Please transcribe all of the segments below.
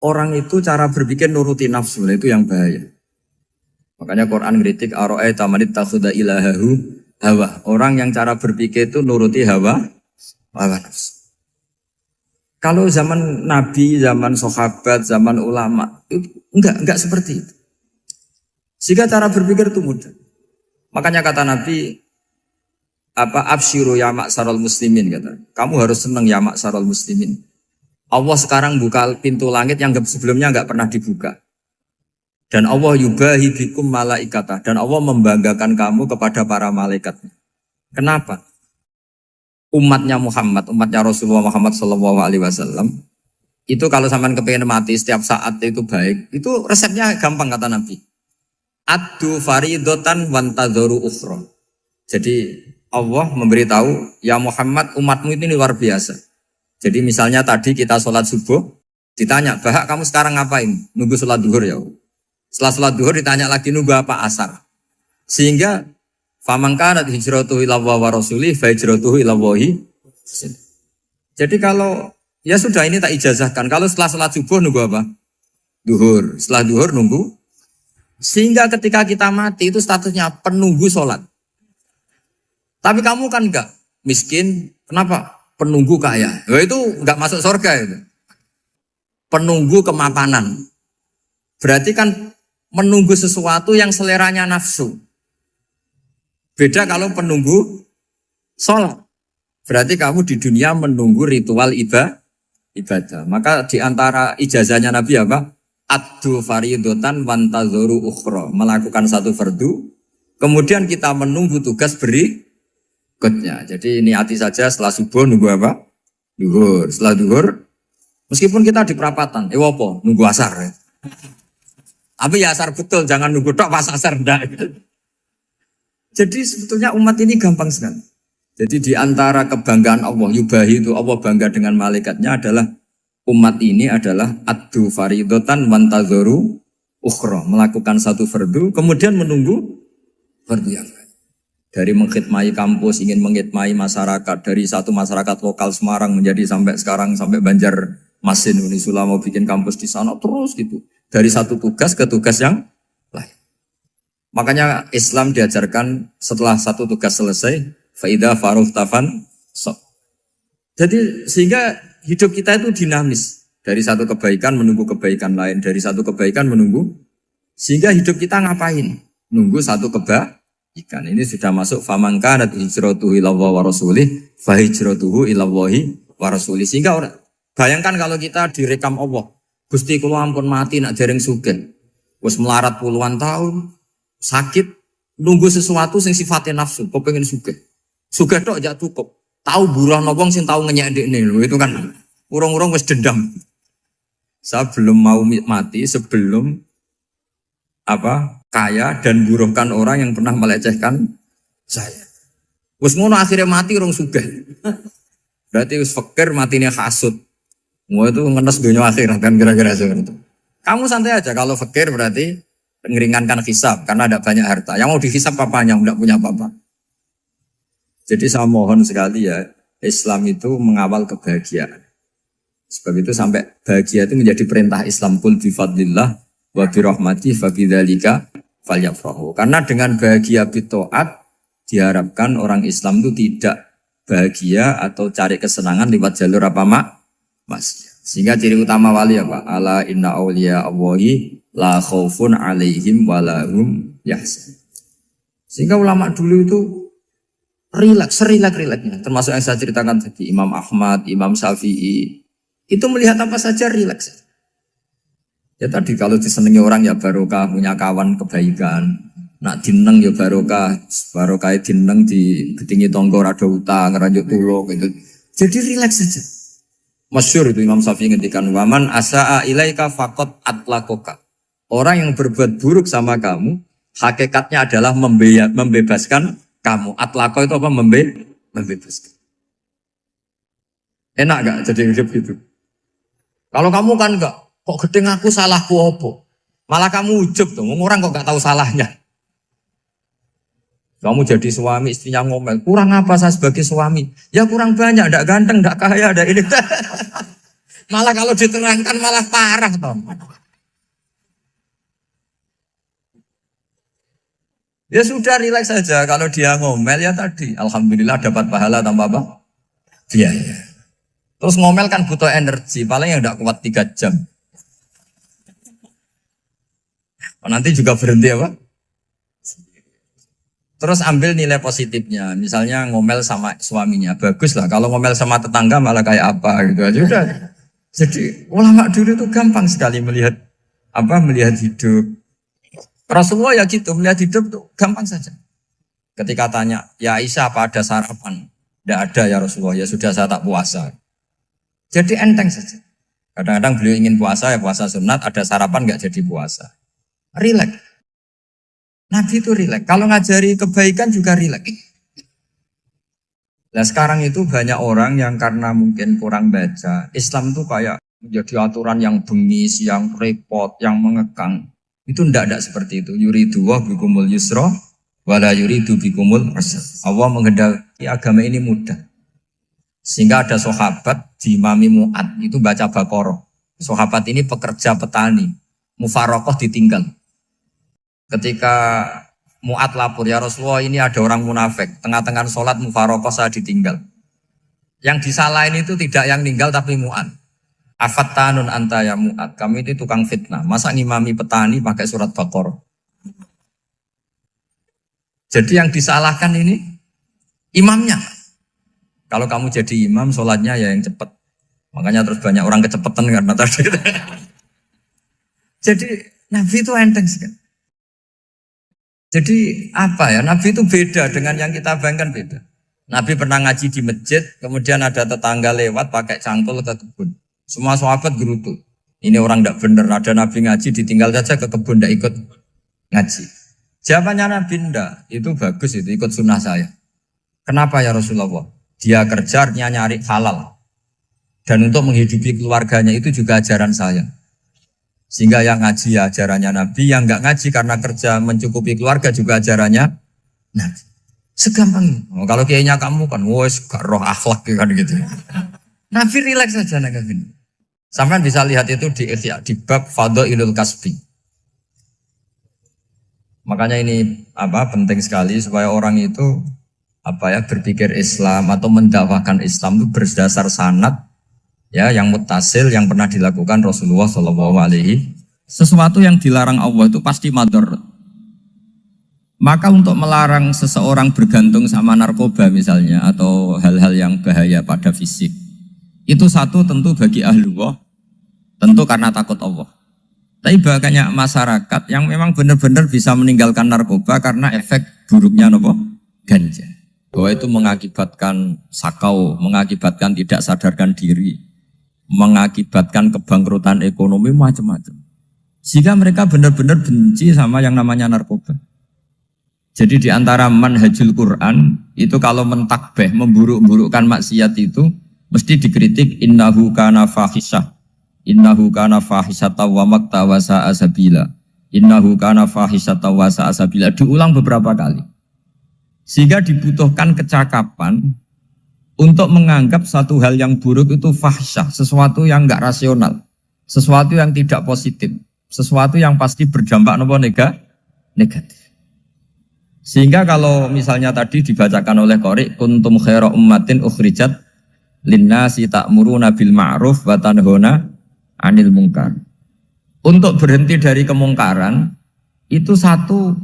orang itu cara berpikir nuruti nafsu, itu yang bahaya. Makanya Quran ngeritik ara'aita man ittakhadha ilahahu hawa. Orang yang cara berpikir itu nuruti hawa nafsu. Kalau zaman Nabi, zaman sahabat, zaman ulama itu enggak seperti itu. Sehingga cara berpikir itu mudah. Makanya kata Nabi absyiru ya ma'syaral muslimin kata. Kamu harus senang ya ma'syaral muslimin. Allah sekarang buka pintu langit yang sebelumnya enggak pernah dibuka. Dan Allah yubahi bikum malaikatah. Dan Allah membanggakan kamu kepada para malaikat. Kenapa? Umatnya Muhammad, umatnya Rasulullah Muhammad SAW, itu kalau sampean kepengen mati setiap saat itu baik, itu resepnya gampang kata Nabi. Addu faridotan wantadzoru ukhra. Jadi Allah memberitahu, ya Muhammad umatmu ini luar biasa. Jadi misalnya tadi kita sholat subuh, ditanya, Bahak kamu sekarang ngapain? Nunggu sholat duhur ya. Setelah sholat duhur ditanya lagi nunggu apa asar. Sehingga faman kanat hijratuhu ila Allah wa rasulih fa hijratuhu ila Allah. Jadi kalau ya sudah ini tak ijazahkan. Kalau setelah sholat subuh nunggu apa? Duhur. Setelah duhur nunggu. Sehingga ketika kita mati itu statusnya penunggu sholat. Tapi kamu kan enggak miskin. Kenapa? Penunggu kaya. Ya itu enggak masuk surga itu. Penunggu kemapanan. Berarti kan menunggu sesuatu yang seleranya nafsu. Beda kalau penunggu sholat. Berarti kamu di dunia menunggu ritual ibadah. Maka di antara ijazahnya Nabi apa? Addu faridotan wantadzoru ukhra. Melakukan satu fardu. Kemudian kita menunggu tugas berikutnya. Jadi niati saja setelah subuh nunggu apa? Duhur. Setelah duhur, meskipun kita di perapatan, apa? Nunggu asar. Ya. Tapi ya asar betul, jangan nunggu tok pas asar ndak. Jadi sebetulnya umat ini gampang sekali. Jadi di antara kebanggaan Allah, yubahi itu Allah bangga dengan malaikatnya adalah umat ini adalah addu faridotan wantadzoru ukhra. Melakukan satu fardu, kemudian menunggu fardu yang lain. Dari mengkhidmati kampus, ingin mengkhidmati masyarakat. Dari satu masyarakat lokal Semarang menjadi sampai sekarang, sampai Banjarmasin. Unisula mau bikin kampus di sana, terus gitu. Dari satu tugas ke tugas yang lain. Makanya Islam diajarkan setelah satu tugas selesai, faida faruh tafan sok. Jadi sehingga hidup kita itu dinamis. Dari satu kebaikan menunggu kebaikan lain, dari satu kebaikan menunggu. Sehingga hidup kita ngapain? Nunggu satu kebaikan. Ini sudah masuk faman kanat hijratuhu ila Allah wa rasulih, fa hijratuhu ila Allah wa rasulih. Sehingga bayangkan kalau kita direkam Allah. Gusti kula ampun mati nak dereng sugih. Wis melarat puluhan tahun, sakit, nunggu sesuatu sing sifatnya nafsu, kepengin sugih. Sugih tok jak cukup. Tahu buruh wong sing tahu ngenyek ndekne lho, itu kan urung-urung wis dendam. Saya belum mau mati sebelum kaya dan buruhkan orang yang pernah melecehkan saya. Wis ngono akhirnya mati urung sugih. Berarti wis fakir matine hasud. Mau itu ngenes dunia akhirat kan kira-kira seperti itu. Kamu santai aja kalau fakir berarti meringankan hisab karena ada banyak harta. Yang mau dihisab papanya enggak punya apa-apa. Jadi saya mohon sekali ya, Islam itu mengawal kebahagiaan. Sebab itu sampai bahagia itu menjadi perintah Islam, qul bi fadlillah wa bi rahmatihi fa bidzalika falyafrahu. Karena dengan bahagia bi taat diharapkan orang Islam itu tidak bahagia atau cari kesenangan lewat jalur maksiat. Sehingga ciri utama wali apa? Ala inna awliya Allahi la khaufun alaihim walahum yahzan. Sehingga ulama dulu itu rileks-rileksnya. Termasuk yang saya ceritakan tadi, Imam Ahmad, Imam Syafi'i. Itu melihat apa saja rileks. Ya tadi kalau disenangi orang ya barokah, punya kawan kebaikan. Nak dineng ya barokah dineng di gedingi tonggo rada utang, ngeranjuk tulung gitu. Jadi rileks saja. Masyhur itu Imam Syafi'i ngendikan waman asaa ilaika faqat atlakoka. Orang yang berbuat buruk sama kamu, hakikatnya adalah membebaskan kamu. Atlako itu apa? Membebaskan. Enak gak jadi hidup gitu? Kalau kamu kan enggak, kok gedeng aku salahku apa? Malah kamu ujub tuh, orang kok gak tahu salahnya. Kamu jadi suami, istrinya ngomel, kurang apa saya sebagai suami? Ya kurang banyak, enggak ganteng, enggak kaya, enggak ini. Malah kalau diterangkan malah parah toh. Ya sudah rileks saja. Kalau dia ngomel ya tadi, alhamdulillah dapat pahala tanpa apa? Biaya. Terus ngomel kan butuh energi, paling yang tidak kuat 3 jam. Nanti juga berhenti apa? Terus ambil nilai positifnya. Misalnya ngomel sama suaminya, bagus lah. Kalau ngomel sama tetangga malah kayak apa gitu aja udah. Jadi ulama dulu itu gampang sekali melihat melihat hidup. Rasulullah ya gitu, melihat hidup tuh gampang saja. Ketika tanya, ya Aisyah apa ada sarapan? Tidak ada ya Rasulullah, ya sudah saya tak puasa. Jadi enteng saja. Kadang-kadang beliau ingin puasa, ya puasa sunat, ada sarapan nggak jadi puasa. Rileks. Nabi itu rileks. Kalau ngajari kebaikan juga rileks. Nah sekarang itu banyak orang yang karena mungkin kurang baca, Islam itu kayak menjadi aturan yang bengis, yang repot, yang mengekang. Itu tidak seperti itu. Yuridu wa bikumul yusra wala yuridu bikumul usra. Allah menghendaki agama ini mudah. Sehingga ada sahabat di Imami Mu'ad itu baca Baqarah. Sahabat ini pekerja petani. Mufarokoh ditinggal. Ketika Mu'ad lapor, ya Rasulullah ini ada orang munafik. Tengah-tengah sholat mufarokoh saya ditinggal. Yang disalahin itu tidak yang ninggal tapi Mu'ad. Afattanun anta ya Mu'ad. Kami itu tukang fitnah. Masa ngimami petani pakai surat Baqarah? Jadi yang disalahkan ini imamnya. Kalau kamu jadi imam, sholatnya ya yang cepat. Makanya terus banyak orang kecepatan karena tadi. Jadi Nabi itu enteng sekali. Jadi apa ya? Nabi itu beda dengan yang kita bayangkan beda. Nabi pernah ngaji di masjid, kemudian ada tetangga lewat pakai cangkul ke kebun. Semua sahabat gerutu. Ini orang tidak benar. Ada Nabi ngaji ditinggal saja ke kebun, tidak ikut ngaji. Jawabannya Nabi tidak. Itu bagus itu ikut sunnah saya. Kenapa ya Rasulullah? Dia kerjanya nyari halal. Dan untuk menghidupi keluarganya itu juga ajaran saya. Sehingga yang ngaji ya ajarannya Nabi, yang nggak ngaji karena kerja mencukupi keluarga juga ajarannya Nabi. Segampang ini. Oh, kalau kayaknya kamu kan, wes gak roh akhlak kan gitu. Nabi rileks saja Nabi. Sampai bisa lihat itu di bab Fadhailul Kasbi. Makanya ini penting sekali supaya orang itu berpikir Islam atau mendakwakan Islam itu berdasar sanad ya yang muttasil yang pernah dilakukan Rasulullah SAW. Sesuatu yang dilarang Allah itu pasti madhar. Maka untuk melarang seseorang bergantung sama narkoba misalnya atau hal-hal yang bahaya pada fisik, itu satu tentu bagi ahlullah, tentu karena takut Allah. Tapi banyak masyarakat yang memang benar-benar bisa meninggalkan narkoba karena efek buruknya ganja. Bahwa itu mengakibatkan sakau, mengakibatkan tidak sadarkan diri, mengakibatkan kebangkrutan ekonomi macam-macam. Sehingga mereka benar-benar benci sama yang namanya narkoba. Jadi di antara manhajul Quran itu kalau mentakbih, memburuk-burukkan maksiat itu mesti dikritik innahu kana fahisyah. Innahu kana fahisyata wa maqta wa sa'a sabila. Innahu kana fahisyata wa sa'a sabila. Diulang beberapa kali. Sehingga dibutuhkan kecakapan untuk menganggap satu hal yang buruk itu fahisyah, sesuatu yang enggak rasional, sesuatu yang tidak positif, sesuatu yang pasti berdampak negatif. Sehingga kalau misalnya tadi dibacakan oleh Qori, kuntum khaira ummatin ukhrijat linnasi ta'muruna bil ma'ruf wa tanhauna 'anil munkar. Untuk berhenti dari kemungkaran itu satu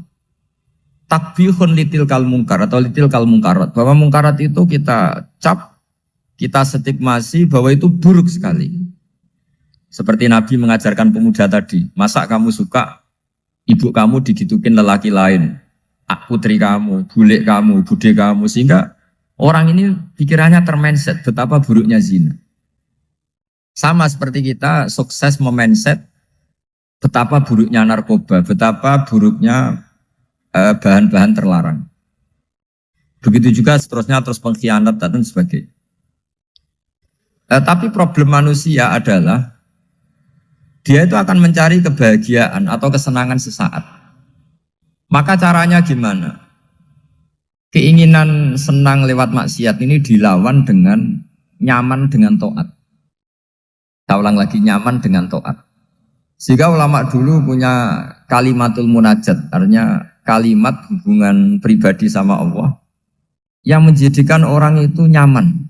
takbihun litilkal munkar atau litilkal mungkarat, bahwa mungkarat itu kita cap, kita stigmasi bahwa itu buruk sekali. Seperti Nabi mengajarkan pemuda tadi, masa kamu suka ibu kamu digitukin lelaki lain, putri kamu, bule kamu, bude kamu, sehingga orang ini pikirannya termindset betapa buruknya zina. Sama seperti kita sukses memindset betapa buruknya narkoba, betapa buruknya bahan-bahan terlarang. Begitu juga seterusnya, terus pengkhianat dan sebagainya. Tapi problem manusia adalah dia itu akan mencari kebahagiaan atau kesenangan sesaat. Maka caranya gimana? Keinginan senang lewat maksiat ini dilawan dengan nyaman dengan taat. Saya ulang lagi, nyaman dengan taat. Sehingga ulama dulu punya kalimatul munajat, artinya kalimat hubungan pribadi sama Allah yang menjadikan orang itu nyaman.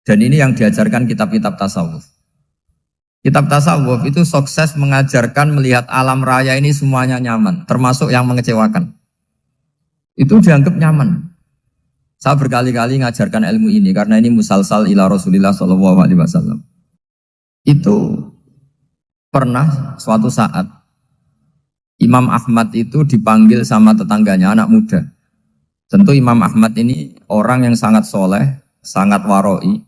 Dan ini yang diajarkan kitab-kitab tasawuf. Kitab tasawuf itu sukses mengajarkan melihat alam raya ini semuanya nyaman, termasuk yang mengecewakan. Itu dianggap nyaman. Saya berkali-kali mengajarkan ilmu ini karena ini musalsal ila Rasulillah SAW. Itu pernah suatu saat Imam Ahmad itu dipanggil sama tetangganya, anak muda. Tentu Imam Ahmad ini orang yang sangat soleh, sangat waroi,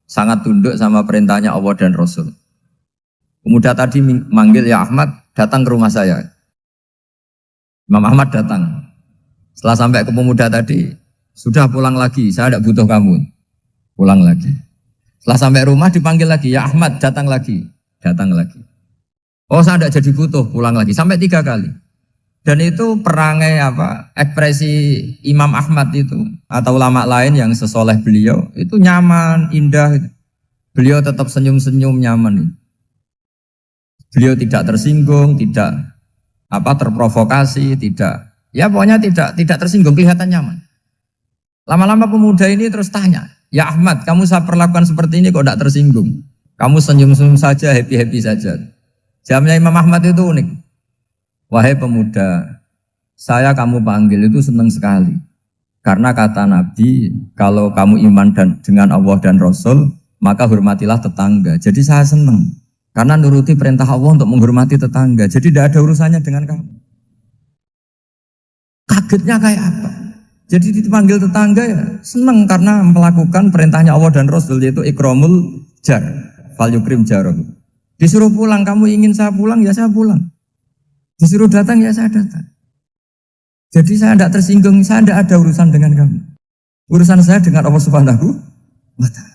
sangat tunduk sama perintahnya Allah dan Rasul. Pemuda tadi manggil, ya Ahmad, datang ke rumah saya. Imam Ahmad datang. Setelah sampai ke pemuda tadi, sudah pulang lagi, saya tidak butuh kamu. Pulang lagi. Setelah sampai rumah dipanggil lagi, ya Ahmad, datang lagi. Datang lagi. Oh, saya tidak jadi butuh, pulang lagi. Sampai 3 kali. Dan itu perangai ekspresi Imam Ahmad itu atau ulama lain yang sesoleh beliau itu nyaman, indah. Beliau tetap senyum-senyum nyaman. Beliau tidak tersinggung, tidak terprovokasi, tidak, ya pokoknya tidak tersinggung, kelihatan nyaman. Lama-lama pemuda ini terus tanya, ya Ahmad, kamu saya perlakukan seperti ini kok tidak tersinggung? Kamu senyum-senyum saja, happy-happy saja. Jawabnya Imam Ahmad itu unik. Wahai pemuda, saya kamu panggil itu senang sekali. Karena kata Nabi, kalau kamu iman dengan Allah dan Rasul, maka hormatilah tetangga. Jadi saya senang. Karena nuruti perintah Allah untuk menghormati tetangga. Jadi tidak ada urusannya dengan kamu. Kagetnya kayak apa? Jadi dipanggil tetangga ya senang karena melakukan perintahnya Allah dan Rasul, yaitu ikramul jar, fal yukrim jarum. Disuruh pulang, kamu ingin saya pulang, ya saya pulang. Disuruh datang, ya saya datang. Jadi saya tidak tersinggung, saya tidak ada urusan dengan kamu. Urusan saya dengan Allah Subhanahu wa Ta'ala.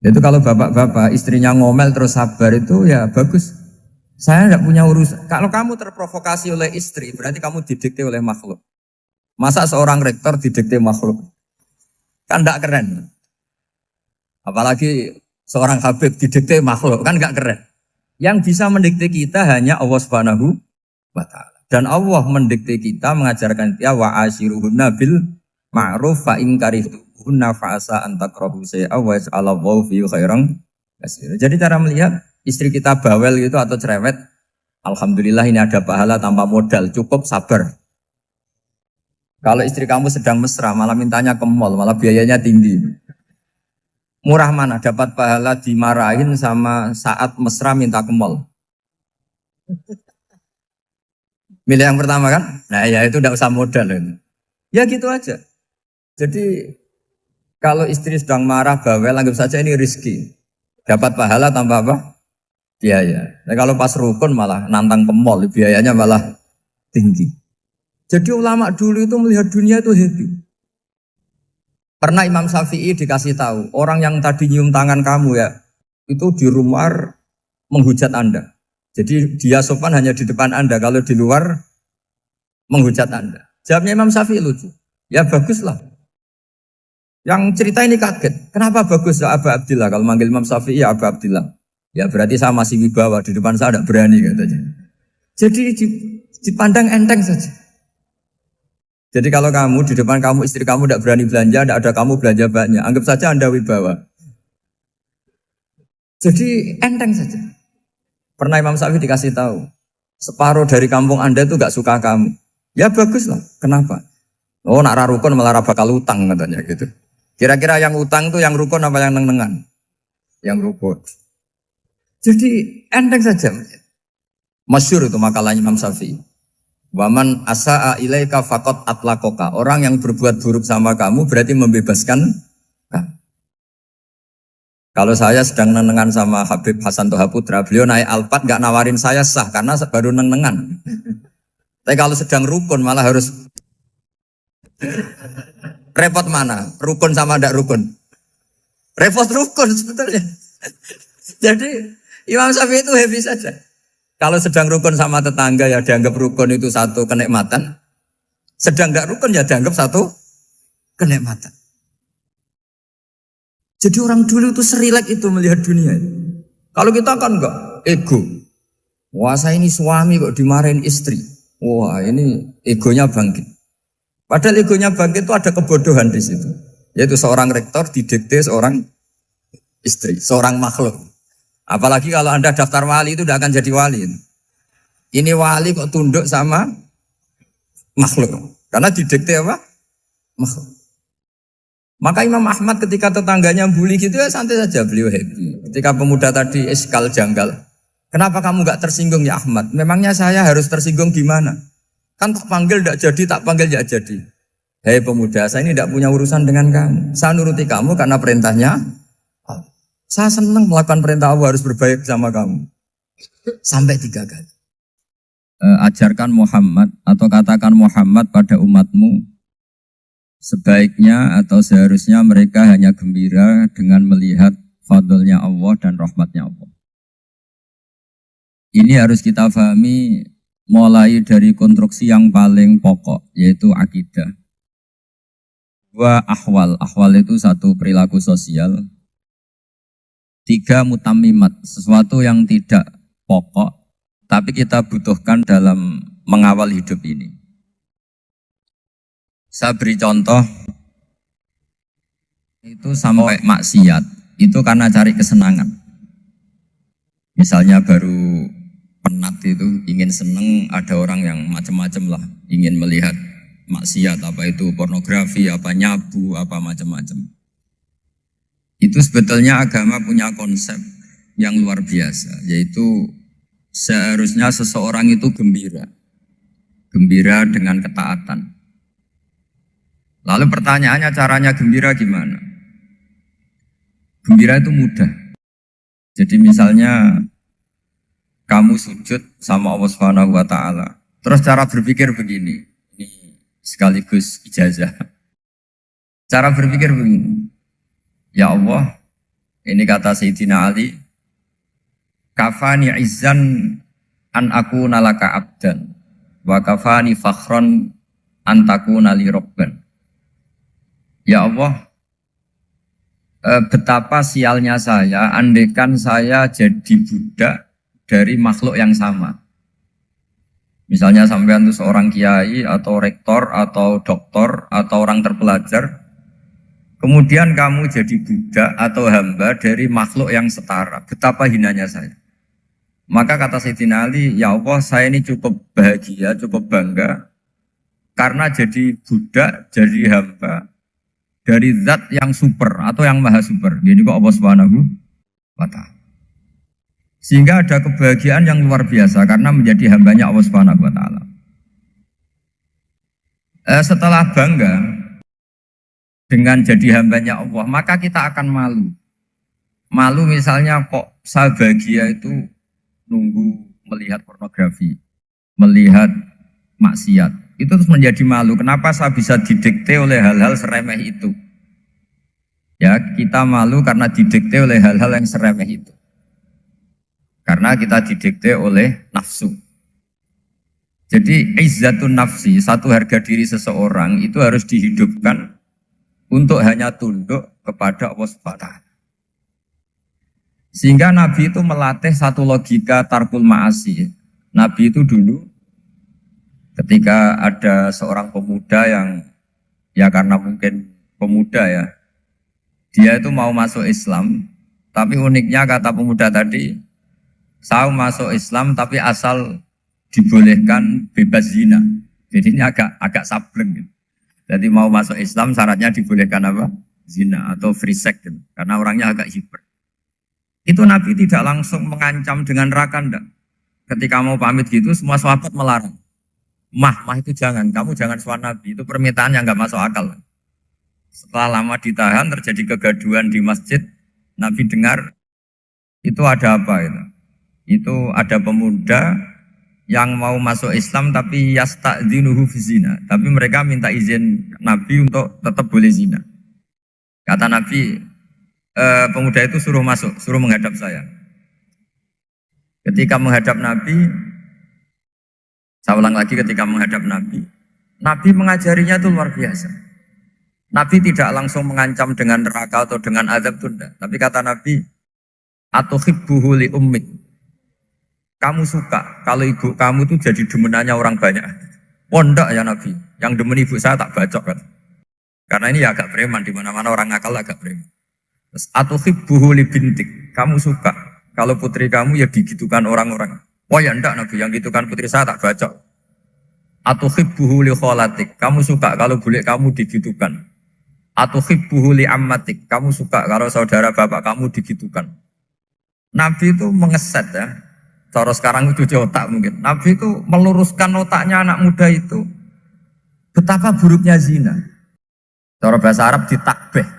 Itu kalau bapak-bapak istrinya ngomel terus sabar itu ya bagus. Saya tidak punya urusan. Kalau kamu terprovokasi oleh istri, berarti kamu didikte oleh makhluk. Masa seorang rektor didikte makhluk? Kan tidak keren. Apalagi seorang Habib didikte makhluk, kan tidak keren. Yang bisa mendikte kita hanya Allah Subhanahu wa Ta'ala. Dan Allah mendikte kita, mengajarkan kita wa ashiruhunna bil ma'ruf fa in karihtuhunna fa'asa an takrahu shay'a wa yaj'alallahu fi khairan katsira. Jadi cara melihat istri kita bawel gitu atau cerewet, alhamdulillah ini ada pahala tanpa modal, cukup sabar. Kalau istri kamu sedang mesra, malah mintanya ke mall, malah biayanya tinggi. Murah mana dapat pahala dimarahin sama saat mesra minta ke mall? Milih yang pertama kan? Nah ya itu tidak usah modal. Ya gitu aja. Jadi kalau istri sedang marah, bawel, anggap saja ini rezeki. Dapat pahala tanpa apa? Biaya. Nah, kalau pas rukun malah nantang ke mall, biayanya malah tinggi. Jadi ulama dulu itu melihat dunia itu happy. Pernah Imam Syafi'i dikasih tahu, orang yang tadi nyium tangan kamu ya, itu di rumah menghujat Anda. Jadi dia sopan hanya di depan Anda, kalau di luar menghujat Anda. Jawabnya Imam Syafi'i lucu. Ya baguslah. Yang cerita ini kaget. Kenapa bagus ya Aba Abdillah? Kalau manggil Imam Syafi'i ya Aba Abdillah. Ya berarti saya masih wibawa, di depan saya tidak berani katanya. Jadi dipandang enteng saja. Jadi kalau kamu di depan kamu istri kamu tidak berani belanja, tidak ada kamu belanja banyak, anggap saja Anda wibawa. Jadi enteng saja. Pernah Imam Syafi'i dikasih tahu, separuh dari kampung Anda itu gak suka kamu. Ya baguslah. Kenapa? Oh nak rarukun malah bakal utang katanya gitu. Kira-kira yang utang itu yang rukun apa yang neng-nengan? Yang rukun. Jadi enteng saja. Masyhur itu makalahnya Imam Syafi'i. Waman asa'a ilaika faqad atlaqaka. Orang yang berbuat buruk sama kamu berarti membebaskan kamu. Kalau saya sedang nenengan sama Habib Hasan Toha Putra, beliau naik Alphard gak nawarin saya sah karena baru nenengan. Tapi kalau sedang rukun malah harus repot mana? Rukun sama ndak rukun? Repot rukun sebetulnya. Jadi Imam Syafi'i itu happy saja. Kalau sedang rukun sama tetangga ya dianggap rukun itu satu kenikmatan. Sedang ndak rukun ya dianggap satu kenikmatan. Jadi orang dulu itu serilek itu melihat dunia. Kalau kita kan enggak, ego. Wah saya ini suami kok dimarahin istri. Wah ini egonya bangkit. Padahal egonya bangkit itu ada kebodohan di situ. Yaitu seorang rektor didikte seorang istri, seorang makhluk. Apalagi kalau Anda daftar wali itu tidak akan jadi wali. Ini wali kok tunduk sama makhluk. Karena didikte apa? Makhluk. Maka Imam Ahmad ketika tetangganya bully gitu ya santai saja, beliau happy. Ketika pemuda tadi eskal janggal, kenapa kamu gak tersinggung ya Ahmad? Memangnya saya harus tersinggung gimana? Kan tak panggil tidak jadi, tak panggil tidak jadi. Hei pemuda, saya ini tidak punya urusan dengan kamu. Saya nuruti kamu karena perintahnya. Saya senang melakukan perintah Allah, harus berbaik sama kamu. Sampai 3 kali. Ajarkan Muhammad atau katakan Muhammad pada umatmu. Sebaiknya atau seharusnya mereka hanya gembira dengan melihat fadlnya Allah dan rahmatnya Allah. Ini harus kita pahami mulai dari konstruksi yang paling pokok, yaitu akidah. 2 ahwal. Ahwal itu 1 perilaku sosial. 3 mutammimat, sesuatu yang tidak pokok, tapi kita butuhkan dalam mengawal hidup ini. Saya beri contoh, itu sampai maksiat, itu karena cari kesenangan. Misalnya baru penat itu, ingin seneng, ada orang yang macam-macam lah, ingin melihat maksiat, apa itu pornografi, apa nyabu, apa macam-macam. Itu sebetulnya agama punya konsep yang luar biasa, yaitu seharusnya seseorang itu gembira. Gembira dengan ketaatan. Lalu pertanyaannya caranya gembira gimana? Gembira itu mudah. Jadi misalnya kamu sujud sama Allah Subhanahu wa taala. Terus cara berpikir begini. Ini sekaligus ijazah. Cara berpikir begini. Ya Allah, ini kata Sayyidina Ali, kafani izzan an akuna laka abdan wa kafani fakhron an takuna li rabban. Ya Allah, betapa sialnya saya andaikan saya jadi budak dari makhluk yang sama. Misalnya sampean itu seorang kiai atau rektor atau doktor atau orang terpelajar, kemudian kamu jadi budak atau hamba dari makhluk yang setara. Betapa hinanya saya. Maka kata Sayyidina Ali, ya Allah saya ini cukup bahagia, cukup bangga karena jadi budak, jadi hamba dari zat yang super atau yang maha super. Jadi kok Allah Subhanahu wa ta'ala. Sehingga ada kebahagiaan yang luar biasa karena menjadi hambanya Allah Subhanahu wa ta'ala. Setelah bangga dengan jadi hambanya Allah, maka kita akan malu. Malu misalnya kok saya bahagia itu nunggu melihat pornografi, melihat maksiat. Itu terus menjadi malu. Kenapa saya bisa didikte oleh hal-hal seremeh itu? Ya, kita malu karena didikte oleh hal-hal yang seremeh itu. Karena kita didikte oleh nafsu. Jadi izzatun nafsi, satu harga diri seseorang itu harus dihidupkan untuk hanya tunduk kepada Allah Subhanahu wa ta'ala. Sehingga Nabi itu melatih satu logika tarkul ma'asi. Nabi itu dulu ketika ada seorang pemuda yang ya karena mungkin pemuda ya, dia itu mau masuk Islam, tapi uniknya kata pemuda tadi, saya masuk Islam tapi asal dibolehkan bebas zina. Jadi ini agak sableng gitu. Jadi mau masuk Islam syaratnya dibolehkan apa? Zina atau free sex gitu. Karena orangnya agak hiper. Itu Nabi tidak langsung mengancam dengan neraka enggak. Ketika mau pamit gitu semua sahabat melarang. Mah itu jangan, kamu jangan suan Nabi, itu permintaan yang nggak masuk akal. Setelah lama ditahan, terjadi kegaduhan di masjid, Nabi dengar, itu ada apa itu? Itu ada pemuda yang mau masuk Islam tapi yasta'dzinuhu fi zina. Tapi mereka minta izin Nabi untuk tetap boleh zina. Kata Nabi, pemuda itu suruh masuk, suruh menghadap saya. Ketika menghadap Nabi, saya ulang lagi ketika menghadap Nabi, Nabi mengajarinya itu luar biasa. Nabi tidak langsung mengancam dengan neraka atau dengan azab tunda. Tapi kata Nabi, atuhibbuhu li ummik. Kamu suka kalau ibu kamu tuh jadi demenannya orang banyak. Oh enggak ya Nabi, yang demen ibu saya tak bacok kan. Karena ini ya agak preman, di mana-mana orang nakal agak preman. Terus atuhibbuhu li bintik. Kamu suka kalau putri kamu ya digitukan orang-orang. Oh ya enggak Nabi, yang gitukan putri saya tak bacok. Atuhibbuhu li kholatik. Kamu suka kalau bule kamu digitukan. Atuhibbuhu li ammatik. Kamu suka kalau saudara bapak kamu digitukan. Nabi itu mengeset ya. Cara sekarang itu otak mungkin. Nabi itu meluruskan otaknya anak muda itu. Betapa buruknya zina. Cara bahasa Arab ditakbih.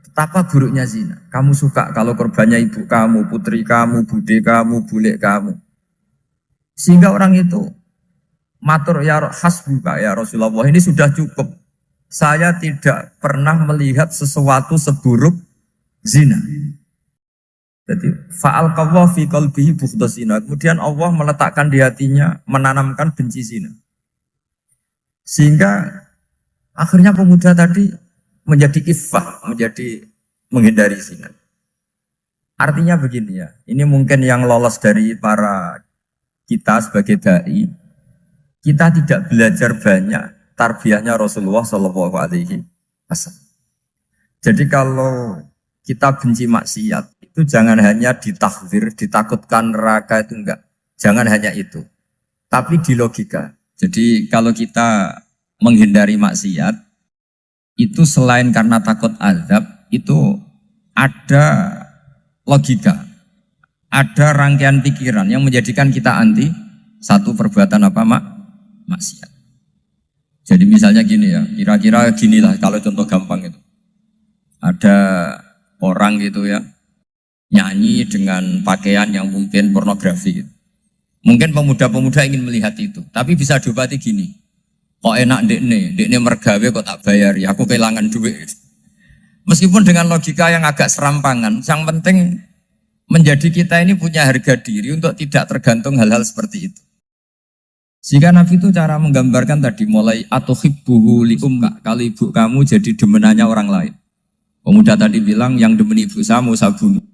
Betapa buruknya zina. Kamu suka kalau korbannya ibu kamu, putri kamu, bude kamu, bule kamu. Sehingga orang itu matur ya hasbuka ya Rasulullah, ini sudah cukup. Saya tidak pernah melihat sesuatu seburuk zina. Jadi fa'alqallahu fi qalbihi bughdha zina. Kemudian Allah meletakkan di hatinya, menanamkan benci zina. Sehingga akhirnya pemuda tadi menjadi iffah, menjadi menghindari zina. Artinya begini ya, ini mungkin yang lolos dari para kita sebagai dai, kita tidak belajar banyak tarbiyahnya Rasulullah Shallallahu Alaihi Wasallam. Jadi kalau kita benci maksiat, itu jangan hanya ditakhzir, ditakutkan neraka itu enggak. Jangan hanya itu. Tapi di logika. Jadi kalau kita menghindari maksiat, itu selain karena takut azab, itu ada logika. Ada rangkaian pikiran yang menjadikan kita anti satu perbuatan apa maksiat. Jadi misalnya gini ya, kira-kira ginilah kalau contoh gampang itu. Ada orang gitu ya, nyanyi dengan pakaian yang mungkin pornografi gitu. Mungkin pemuda-pemuda ingin melihat itu, tapi bisa diobati gini. Kok enak dekne mergawe kok tak bayar ya, aku kehilangan duit. Meskipun dengan logika yang agak serampangan, yang penting menjadi kita ini punya harga diri untuk tidak tergantung hal-hal seperti itu. Sehingga Nabi itu cara menggambarkan tadi mulai atuhibbuhu li ummik, kalau ibu kamu jadi demenannya orang lain. Pemuda tadi bilang yang demen ibu saya mau saya bunuh.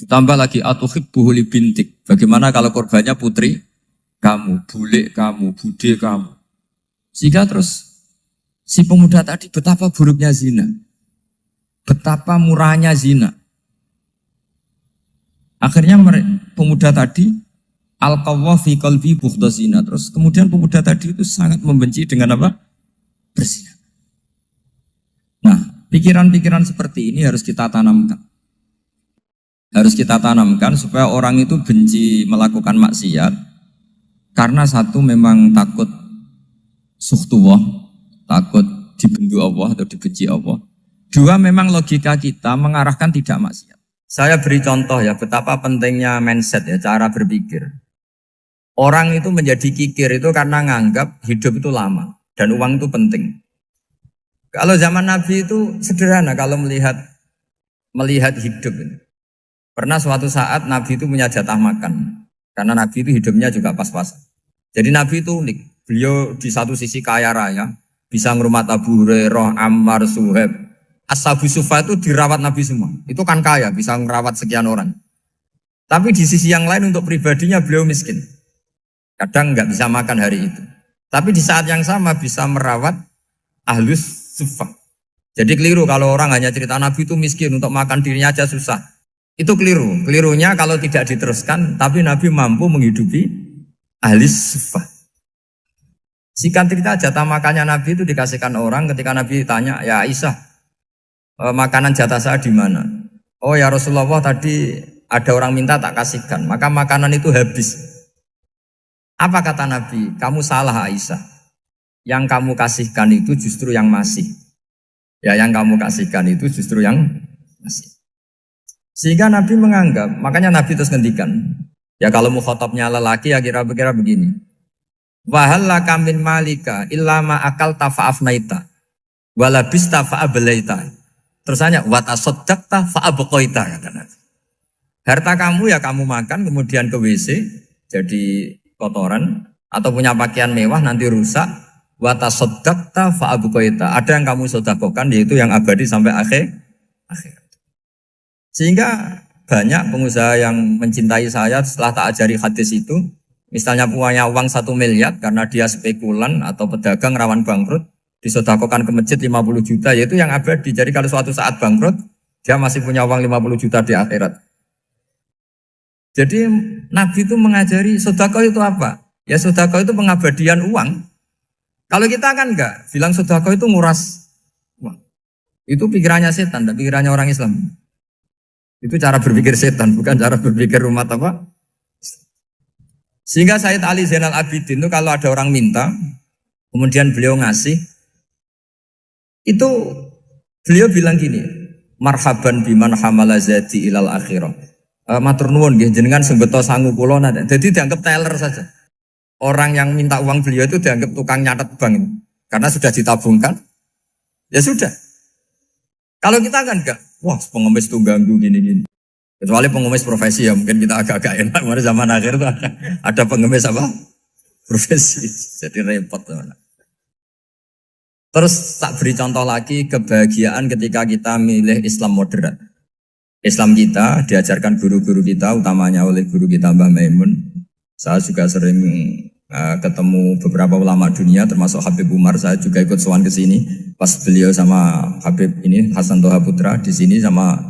Ditambah lagi atuhibbuhu li bintik. Bagaimana kalau korbannya putri kamu, bule kamu, bude kamu. Sehingga terus si pemuda tadi betapa buruknya zina. Betapa murahnya zina. Akhirnya pemuda tadi alqawwa fi qalbi bughdha zina. Terus kemudian pemuda tadi itu sangat membenci dengan apa? Berzina. Nah, pikiran-pikiran seperti ini harus kita tanamkan. Harus kita tanamkan supaya orang itu benci melakukan maksiat. Karena satu memang takut suhtullah, takut dibendu Allah atau dibenci Allah. Dua memang logika kita mengarahkan tidak maksiat. Saya beri contoh ya betapa pentingnya mindset ya, cara berpikir. Orang itu menjadi kikir itu karena nganggap hidup itu lama dan uang itu penting. Kalau zaman Nabi itu sederhana kalau melihat hidup ini. Pernah suatu saat Nabi itu punya jatah makan. Karena Nabi itu hidupnya juga pas-pasan. Jadi Nabi itu unik. Beliau di satu sisi kaya raya. Bisa ngurmat Abu Hurairah, Ammar, Suhaib. Ashabu Sufa itu dirawat Nabi semua. Itu kan kaya, bisa ngerawat sekian orang. Tapi di sisi yang lain untuk pribadinya beliau miskin. Kadang nggak bisa makan hari itu. Tapi di saat yang sama bisa merawat Ahlus Sufa. Jadi keliru kalau orang hanya cerita Nabi itu miskin, untuk makan dirinya aja susah. Itu keliru. Kelirunya kalau tidak diteruskan, tapi Nabi mampu menghidupi Ahlus Sufa. Singkat cerita jatah makannya Nabi itu dikasihkan orang ketika Nabi tanya, ya Aisyah, makanan jatah saya di mana? Oh ya Rasulullah, tadi ada orang minta tak kasihkan, maka makanan itu habis. Apa kata Nabi? Kamu salah Aisyah. Yang kamu kasihkan itu justru yang masih. Ya yang kamu kasihkan itu justru yang masih. Sehingga Nabi menganggap, makanya Nabi terus ngendikan. Ya kalau mukhatabnya lelaki ya kira-kira begini. Wahallaka min malika illa ma akalta fa'afnaita walabista fa'ablaita. Terus hanya watasaddaqta fa'abqaita kata Nabi. Harta kamu ya kamu makan kemudian ke WC jadi kotoran atau punya pakaian mewah nanti rusak. Watasaddaqta fa'abqaita. Ada yang kamu sedekahkan yaitu yang abadi sampai akhir. Sehingga banyak pengusaha yang mencintai saya setelah tak ajari hadis itu. Misalnya punya uang 1 miliar karena dia spekulan atau pedagang rawan bangkrut, disedekahkan ke masjid 50 juta, yaitu yang abadi. Jadi kalau suatu saat bangkrut, dia masih punya uang 50 juta di akhirat. Jadi Nabi itu mengajari sedekah itu apa? Ya sedekah itu pengabadian uang. Kalau kita kan enggak, bilang sedekah itu nguras uang. Itu pikirannya setan, dan pikirannya orang Islam. Itu cara berpikir setan, bukan cara berpikir umat apa? Sehingga Sayyid Ali Zainal Abidin itu kalau ada orang minta, kemudian beliau ngasih, itu beliau bilang gini, marhaban biman hamala zati ilal akhirah. Matur nuwun nggih jenengan sembeto sangu kula nate. Jadi dianggap teller saja. Orang yang minta uang beliau itu dianggap tukang nyatet bank ini. Karena sudah ditabungkan. Ya sudah. Kalau kita kan enggak, wah pengemis tuh ganggu gini-gini. Kecuali pengemis profesi ya mungkin kita agak-agak enak. Karena zaman akhir itu ada pengemis apa? Profesi. Jadi repot. Terus tak beri contoh lagi kebahagiaan ketika kita milih Islam moderat. Islam kita diajarkan guru-guru kita, utamanya oleh guru kita Mbah Maimun. Saya juga sering ketemu beberapa ulama dunia, termasuk Habib Umar. Saya juga ikut sowan ke sini pas beliau sama Habib ini Hasan Toha Putra di sini sama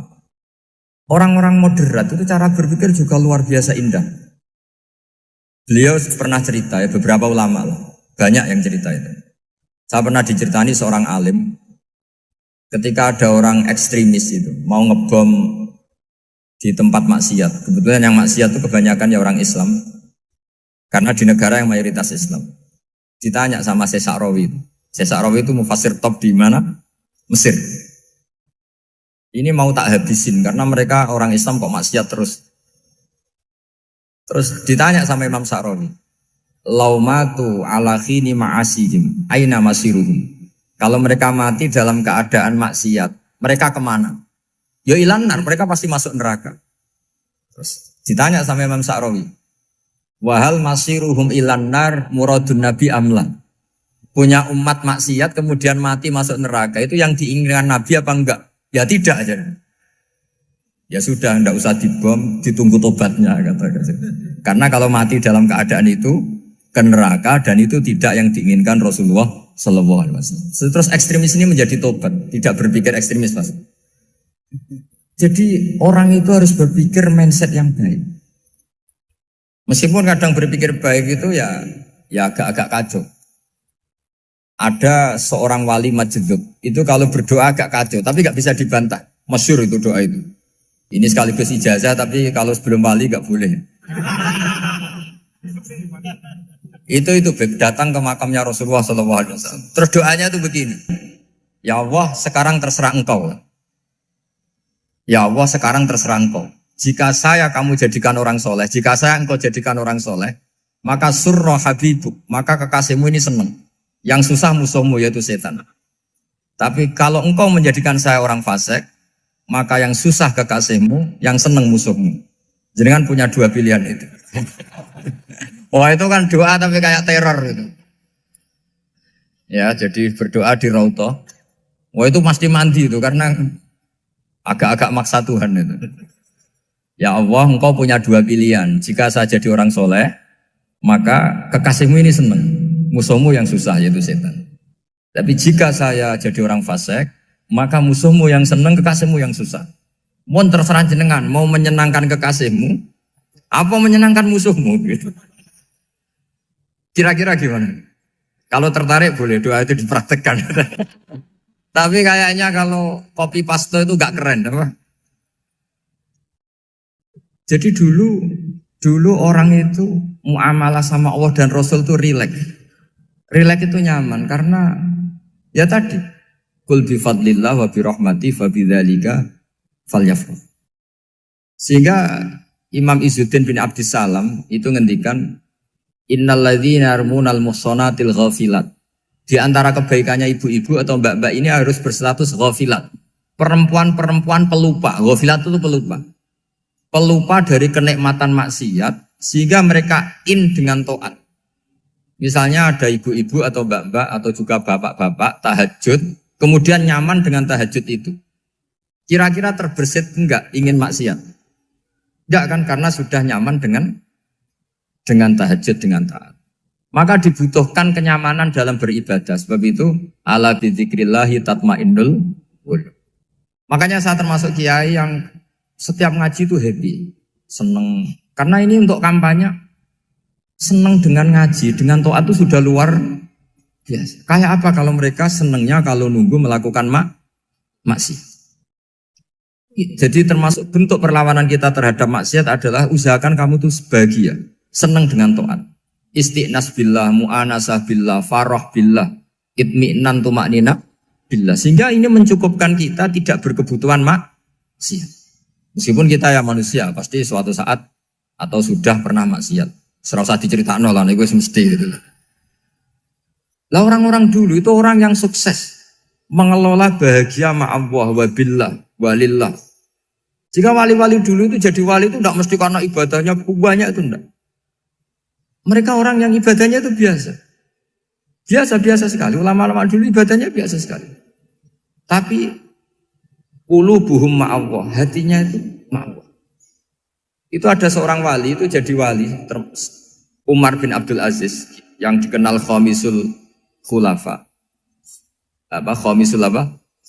orang-orang moderat. Itu cara berpikir juga luar biasa indah. Beliau pernah cerita ya, beberapa ulama lah, banyak yang cerita itu. Saya pernah diceritani seorang alim ketika ada orang ekstremis itu mau ngebom di tempat maksiat. Kebetulan yang maksiat itu kebanyakan ya orang Islam. Karena di negara yang mayoritas Islam. Ditanya sama Syekh Sa'rawi. Syekh Sa'rawi itu mufassir top di mana? Mesir. Ini mau tak habisin karena mereka orang Islam kok maksiat terus. Terus ditanya sama Imam Sa'rawi. Laumatu ala khini ma'asihim aina masiruhum. Kalau mereka mati dalam keadaan maksiat, mereka kemana? Ya ilanar, mereka pasti masuk neraka. Terus ditanya sama Imam Sa'rawi, wahal masiruhum ilanar muradun nabi amla. Punya umat maksiat kemudian mati masuk neraka, itu yang diinginkan Nabi apa enggak? Ya tidak aja. Ya sudah, enggak usah dibom, ditunggu tobatnya kata. Karena kalau mati dalam keadaan itu ke neraka dan itu tidak yang diinginkan Rasulullah Sallallahu Alaihi Wasallam. Terus ekstremis ini menjadi tobat, tidak berpikir ekstremis mas. Jadi orang itu harus berpikir mindset yang baik. Meskipun kadang berpikir baik itu ya agak-agak kacau. Ada seorang wali majdub itu kalau berdoa agak kacau, tapi nggak bisa dibantah. Masyhur itu doa itu. Ini sekaligus ijazah, tapi kalau sebelum wali nggak boleh. Itu datang ke makamnya Rasulullah SAW. Terus doanya itu begini. Ya Allah, sekarang terserah engkau. Ya Allah, sekarang terserah engkau. Jika saya kamu jadikan orang soleh, jika saya engkau jadikan orang soleh, maka surra habibuk, maka kekasihmu ini senang. Yang susah musuhmu yaitu setan. Tapi kalau engkau menjadikan saya orang fasik, maka yang susah kekasihmu, yang senang musuhmu. Jangan punya dua pilihan itu. Wah itu kan doa tapi kayak teror itu. Ya jadi berdoa di Raudhah. Wah itu pasti mandi itu karena agak-agak maksa Tuhan itu. Ya Allah, engkau punya dua pilihan. Jika saya jadi orang soleh, maka kekasihmu ini senang. Musuhmu yang susah yaitu setan. Tapi jika saya jadi orang fasik, maka musuhmu yang senang, kekasihmu yang susah. Mohon terserah jenengan, mau menyenangkan kekasihmu, apa menyenangkan musuhmu gitu. Kira-kira gimana? Kalau tertarik boleh doa itu dipraktekkan. Tapi kayaknya kalau copy paste itu gak keren, apa? Jadi dulu orang itu muamalah sama Allah dan Rasul itu rileks. Rileks itu nyaman karena ya tadi qul bi fadlillah wa bi rahmati fa bidzalika falyafrah. Sehingga Imam Izzuddin bin Abdissalam itu ngendikan innal ladzina yarmunal muhsanatil ghafilat. Di antara kebaikannya ibu-ibu atau mbak-mbak ini harus berstatus ghafilat. Perempuan-perempuan pelupa. Ghafilat itu pelupa. Pelupa dari kenikmatan maksiat sehingga mereka dengan taat. Misalnya ada ibu-ibu atau mbak-mbak atau juga bapak-bapak tahajud, kemudian nyaman dengan tahajud itu. Kira-kira terbersit enggak ingin maksiat? Enggak kan, karena sudah nyaman dengan tahajud, dengan taat. Maka dibutuhkan kenyamanan dalam beribadah. Sebab itu ala bidzikrillahi tatmainnul qulub. Makanya saya termasuk kiai yang setiap ngaji itu happy, seneng. Karena ini untuk kampanye, seneng dengan ngaji, dengan taat itu sudah luar biasa. Kayak apa kalau mereka senengnya kalau nunggu melakukan maksiat. Jadi termasuk bentuk perlawanan kita terhadap maksiat adalah usahakan kamu tuh bahagia, senang dengan taat. Istiqnas billah, mu'anasah billah, farah billah, itmi'nan tumaknina billah. Sehingga ini mencukupkan kita tidak berkebutuhan maksiat. Meskipun kita ya manusia, pasti suatu saat atau sudah pernah maksiat. Serasa diceritakan lah, itu mesti gitu. Lah orang-orang dulu itu orang yang sukses mengelola bahagia ma'allah wa billah walillah. Jika wali-wali dulu itu jadi wali itu tidak mesti karena ibadahnya banyak, itu enggak. Mereka orang yang ibadahnya itu biasa. Biasa-biasa sekali. Ulama-ulama dulu ibadahnya biasa sekali. Tapi qulubuhum ma'allah, hatinya itu ma'allah. Itu ada seorang wali itu jadi wali, Umar bin Abdul Aziz yang dikenal khamisul khulafa. Khamisul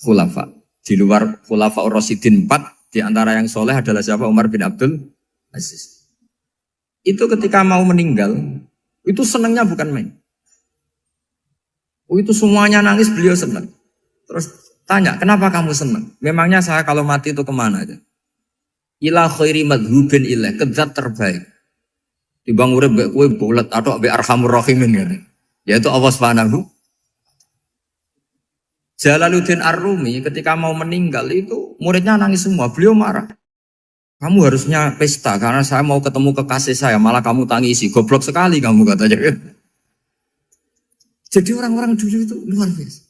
khulafa. Di luar khulafa Rasyidin 4, di antara yang soleh adalah siapa? Umar bin Abdul Aziz. Itu ketika mau meninggal, itu senangnya bukan main. Itu semuanya nangis, beliau senang. Terus tanya, kenapa kamu senang? Memangnya saya kalau mati itu kemana aja? Ila khairi madhubin ilah, ke zat terbaik. Dibang urip mbek kowe bulet atau mbek arhamur rahimin kan. Yaitu Allah Subhanahu. Jalaluddin Ar-Rumi ketika mau meninggal itu muridnya nangis semua, beliau marah. Kamu harusnya pesta karena saya mau ketemu kekasih saya, malah kamu tangisi, goblok sekali kamu katanya. Jadi orang-orang dulu itu luar biasa.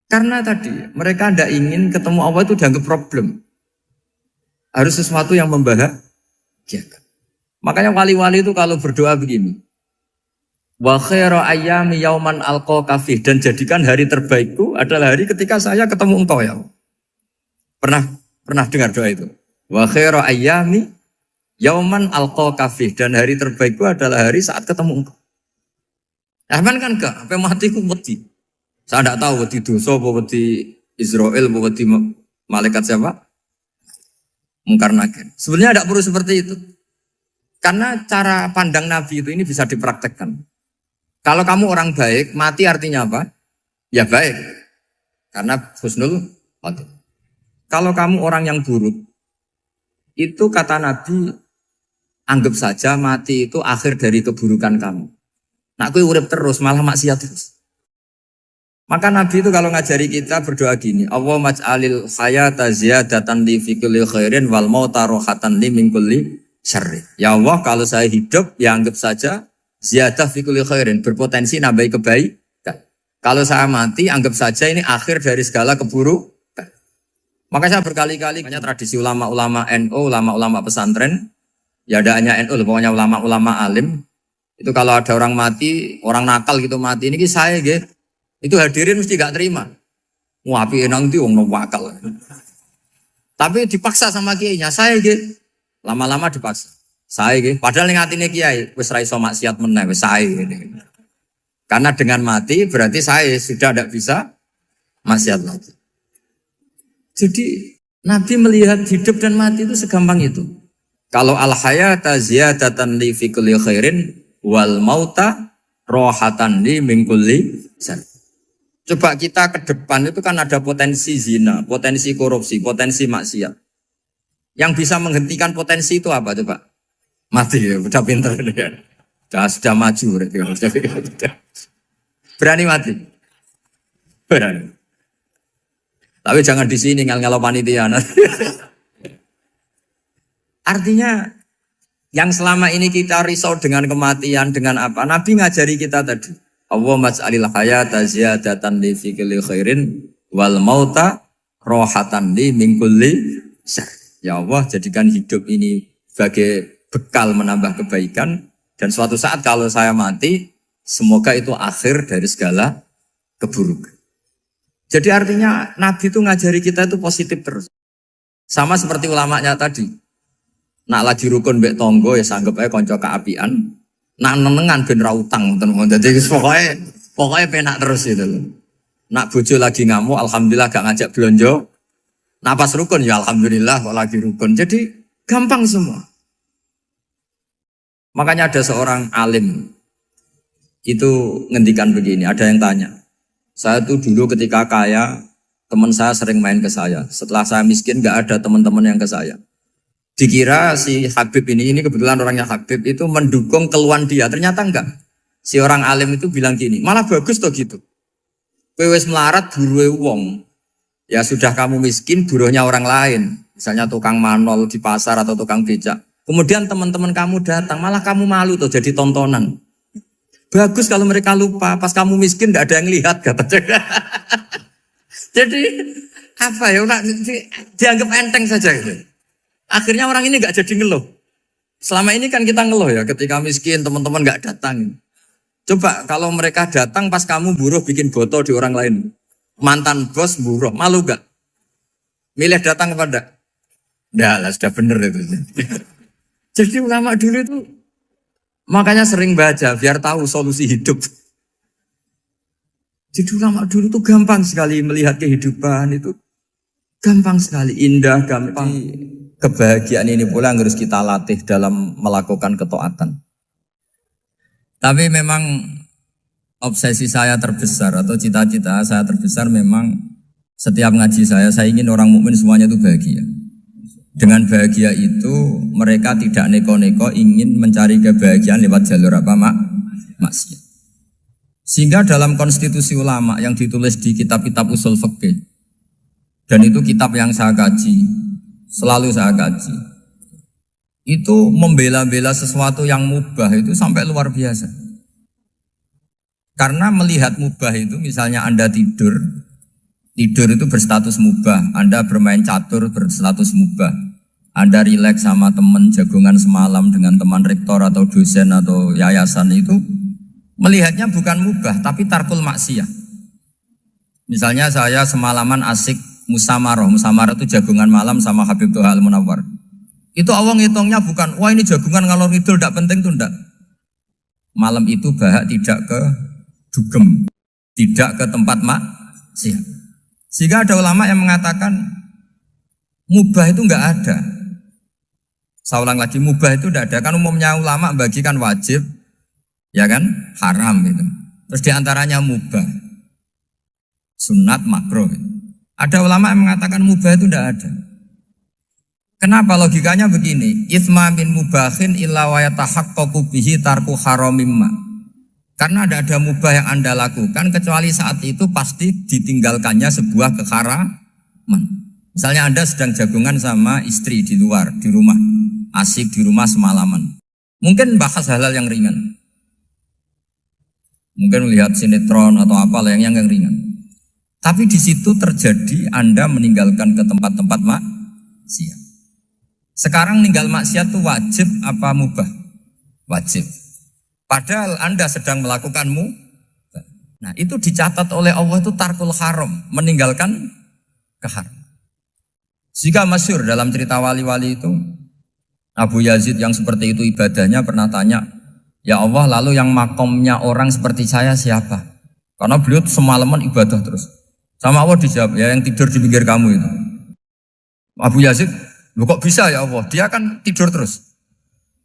Karena tadi mereka tidak ingin ketemu Allah itu dianggap problem. Harus sesuatu yang membahagiakan. Makanya wali-wali itu kalau berdoa begini. Wa khairu ayyami yauman alqa fih, dan jadikan hari terbaikku adalah hari ketika saya ketemu engkau ya. Pernah dengar doa itu? Wa khairu ayyami yauman alqa fih, dan hari terbaikku adalah hari saat ketemu engkau. Aman kan enggak? Sampai mati ku wedi. Saya tidak tahu wedi dosa apa wedi Israel apa wedi malaikat siapa? Mungkar nakir. Sebenarnya tidak perlu seperti itu. Karena cara pandang Nabi itu ini bisa dipraktekkan. Kalau kamu orang baik, mati artinya apa? Ya baik. Karena husnul khotimah. Kalau kamu orang yang buruk, itu kata Nabi, anggap saja mati itu akhir dari keburukan kamu. Nak kowe urip terus, malah maksiat terus. Maka Nabi itu kalau ngajari kita berdoa gini, Allah maj'alil hayata ziyadatan li fi kulli khairin wal mauta rohatan li min kulli syarri. Ya Allah, kalau saya hidup, ya anggap saja ziyadah fi kulli khairin, berpotensi nambahi kebaikan. Kalau saya mati, anggap saja ini akhir dari segala keburukan. Maka saya berkali-kali, banyak tradisi ulama-ulama NU, ulama-ulama pesantren, ya ada hanya NU, pokoknya ulama-ulama alim. Itu kalau ada orang mati, orang nakal gitu mati, ini saya gitu. Itu hadirin mesti gak terima. Wapi enang itu wong wakal. Tapi dipaksa sama kiainya, saya gitu. Lama-lama dipaksa. Saya gitu. Padahal yang hatinya kiai, wis ra iso maksiat meneh, wis saya gitu. Karena dengan mati berarti saya sudah tidak bisa maksiat lagi. Jadi Nabi melihat hidup dan mati itu segampang itu. Kalau al-hayata ziyadatan li fi kulli khairin wal mauta rohatan li min kulli syarr. Coba kita ke depan itu kan ada potensi zina, potensi korupsi, potensi maksiat. Yang bisa menghentikan potensi itu apa coba? Mati ya, udah pinter ya. Sudah maju berarti. Berani mati? Berani. Tapi jangan di sini ngel-ngelo panitia. Artinya yang selama ini kita risau dengan kematian, dengan apa? Nabi ngajari kita tadi. Allah maj'alil hayata ziyadatan li fi kulli khairin wal mauta rohatan li min kulli syarr. Ya Allah, jadikan hidup ini sebagai bekal menambah kebaikan, dan suatu saat kalau saya mati, semoga itu akhir dari segala keburukan. Jadi artinya Nabi itu ngajari kita itu positif terus. Sama seperti ulamanya tadi. Nak lagi rukun mbek tonggo ya sanggep ae kanca keapian. Nak nenengan ben ra utang ngoten. Dadi pokoknya penak terus itu loh. Nak bojo lagi ngamuk alhamdulillah gak ngajak belanja. Nak pas rukun ya alhamdulillah kok lagi rukun. Jadi gampang semua. Makanya ada seorang alim itu ngendikan begini, ada yang tanya. Saya tuh dulu ketika kaya, teman saya sering main ke saya. Setelah saya miskin gak ada teman-teman yang ke saya. Dikira si Habib ini kebetulan orangnya Habib itu mendukung keluhan dia. Ternyata enggak. Si orang alim itu bilang gini, malah bagus toh gitu. Kowe wis melarat buruhe wong. Ya sudah kamu miskin buruhnya orang lain. Misalnya tukang manol di pasar atau tukang becak. Kemudian teman-teman kamu datang, malah kamu malu tuh jadi tontonan. Bagus kalau mereka lupa, pas kamu miskin enggak ada yang lihat katanya. Jadi apa ya, dianggap enteng saja gitu. Akhirnya orang ini nggak jadi ngeluh. Selama ini kan kita ngeluh ya, ketika miskin teman-teman nggak datang. Coba kalau mereka datang pas kamu buruh bikin botol di orang lain, mantan bos buruh, malu gak? Milih datang kepada? Nggak lah, sudah bener itu. Jadi ulama dulu itu makanya sering baca biar tahu solusi hidup. Jadi ulama dulu tuh gampang sekali melihat kehidupan itu, gampang sekali, indah, gampang. Kebahagiaan ini pula yang harus kita latih dalam melakukan ketaatan. Tapi memang obsesi saya terbesar atau cita-cita saya terbesar memang setiap ngaji saya ingin orang mukmin semuanya itu bahagia. Dengan bahagia itu mereka tidak neko-neko ingin mencari kebahagiaan lewat jalur apa maksiat. Sehingga dalam konstitusi ulama yang ditulis di kitab-kitab usul fikih, dan itu kitab yang saya kaji, selalu saya kaji, itu membela-bela sesuatu yang mubah itu sampai luar biasa. Karena melihat mubah itu, misalnya Anda tidur itu berstatus mubah, Anda bermain catur berstatus mubah, Anda rileks sama teman jagungan semalam dengan teman rektor atau dosen atau yayasan, itu melihatnya bukan mubah tapi tarkul maksiyah. Misalnya saya semalaman asik Musamarah itu jagungan malam sama Habib Toha Al-Munawwar. Itu awang hitungnya bukan, wah ini jagungan ngalor ngidul tidak penting tuh enggak. Malam itu bahak tidak ke dugem, tidak ke tempat maksiat. Sehingga ada ulama yang mengatakan mubah itu enggak ada. Saya ulang lagi, mubah itu enggak ada. Kan umumnya ulama bagikan wajib, ya kan, haram itu. Terus diantaranya mubah, sunat, makruh. Ada ulama yang mengatakan mubah itu tidak ada. Kenapa? Logikanya begini, itsma min mubahin illa wa yatahaqqaqu bihi tarku haramimma. Karena tidak ada mubah yang Anda lakukan kecuali saat itu pasti ditinggalkannya sebuah keharaman. Misalnya Anda sedang jagungan sama istri di luar, di rumah, asik di rumah semalaman. Mungkin bahas hal-hal yang ringan. Mungkin melihat sinetron atau apalah yang ringan. Tapi di situ terjadi Anda meninggalkan ke tempat-tempat maksiat. Sekarang ninggal maksiat itu wajib apa mubah? Wajib. Padahal Anda sedang melakukan mubah. Nah itu dicatat oleh Allah itu tarkul haram, meninggalkan keharam. Jika masyhur dalam cerita wali-wali itu, Abu Yazid yang seperti itu ibadahnya pernah tanya, ya Allah lalu yang makomnya orang seperti saya siapa? Karena beliau semalaman ibadah terus. Sama Allah dijawab, ya yang tidur di pinggir kamu itu. Abu Yazid, lu kok bisa ya Allah? Dia kan tidur terus.